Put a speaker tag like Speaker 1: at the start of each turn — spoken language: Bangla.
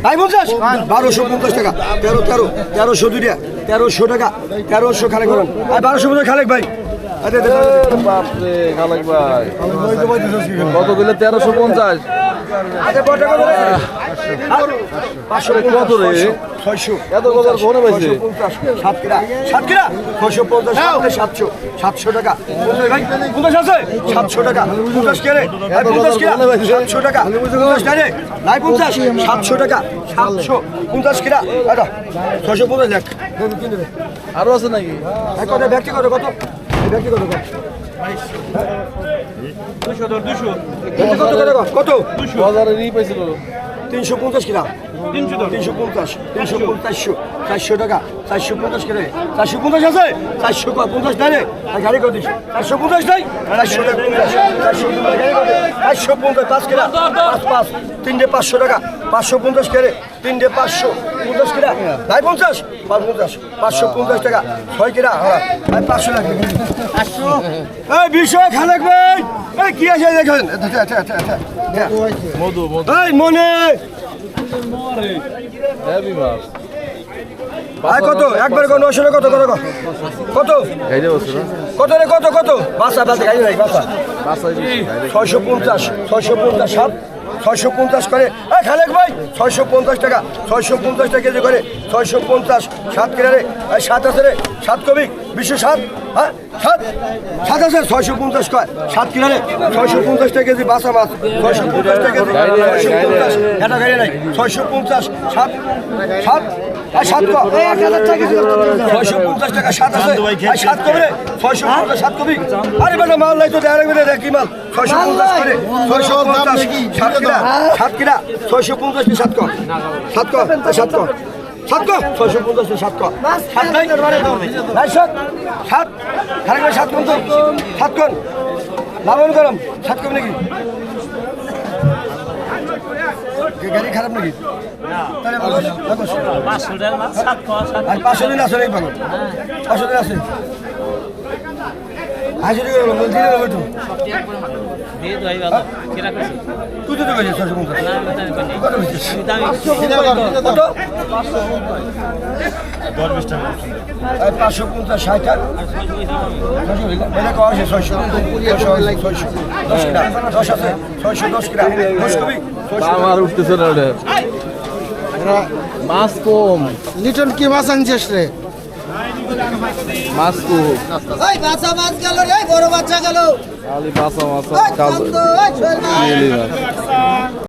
Speaker 1: ভাই 1250 টাকা 1300 দুইটা 1300 টাকা 1300 খালেক বলেন ভাই 1250 খালেক ভাই
Speaker 2: বাপরে খালেক ভাই কত দিলে 1350 কত রে
Speaker 1: 600
Speaker 2: এত কত ঘরে পাইছে
Speaker 1: 7 কিরা 650 700 টাকা ভাই 50 আছে 700 টাকা 50 কে রে 50 কিরা 700 টাকা 50 কে রে নাই 50 700 টাকা 750 কিরা এটা 650 লাখ
Speaker 2: আরো আছে নাকি
Speaker 1: কত ব্যক্তিগত কত ব্যক্তিগত কত কত
Speaker 2: বাজারে ই পাইছিল
Speaker 1: 350 কিরা 350 400 টাকা 450 কিরা 450 আছে 450 নাই রে গাড়ি কত 450 নাই 400 টাকা 450 5 কিরা 5 তিনটে 500 টাকা 550 কিরা তিনটে 550 কিরা নাই 50 550 টাকা 6 কিরা হ্যাঁ 500 টাকা 500 এই বিষয় খালেক ভাই এই কি আছে দেখেন
Speaker 2: মধু
Speaker 1: এই মনে
Speaker 2: হেভি মাছ
Speaker 1: ভাই কত একবার কোন ওষুধে কত কত কত
Speaker 2: গাইতে বসছে না
Speaker 1: কত রে কত কত বাসা বাসা গাড়ি নাই বাসা
Speaker 2: বাসায়
Speaker 1: 650 650 করে এই খালেক ভাই 650 টাকা 650 টাকা কেজি করে 650 7 কিলো রে এই 7 আছে রে 7 কবি 207 হ্যাঁ 7 আছে 650 কয় 7 কিলো রে 650 টাকা কেজি বাসা মাছ 650 টাকা কেজি 650 এটা গাড়ি নাই 650 7 আর 7 কো 1000 টাকা 650 টাকা 7 আছে আর 7 কবি রে 650 7 কবি আরে বেটা মাল নাই তো ডাইরেক্ট কি মাল 650 করে 650 7 কিরা 650 7 কো 7 কো 7 কো 7 কো 650 7 কো 7 নাই নাই 7 খালি 7 কোন 7 কোন লাভন গরম 7 কম নাকি গাড়ি খারাপ নাকি তাহলে 500 টাকা মাছ 7 কো 7 আর 500 দিন আছে নাকি পাগল 500 দিন আছে আজকে দিলে হবে তো দিয়ে দই বাবা কিরা কইছিস তুই তো কইছিস 650 না কত কইছিস কত 10 টাকা 550 60 টাকা এটা কো আছে 600 10 আছে 610 কিরা 10 কবি
Speaker 2: আমার উঠতেছে না ওটা মাছ কম
Speaker 3: লিটন কি মাছ আনছিস রে
Speaker 2: মাছ কম
Speaker 3: ওই বাচ্চা মাছ গেল রে বড় বাচ্চা গেল
Speaker 2: খালি বাসা মাছ
Speaker 3: ওই
Speaker 2: কাজ
Speaker 3: ওই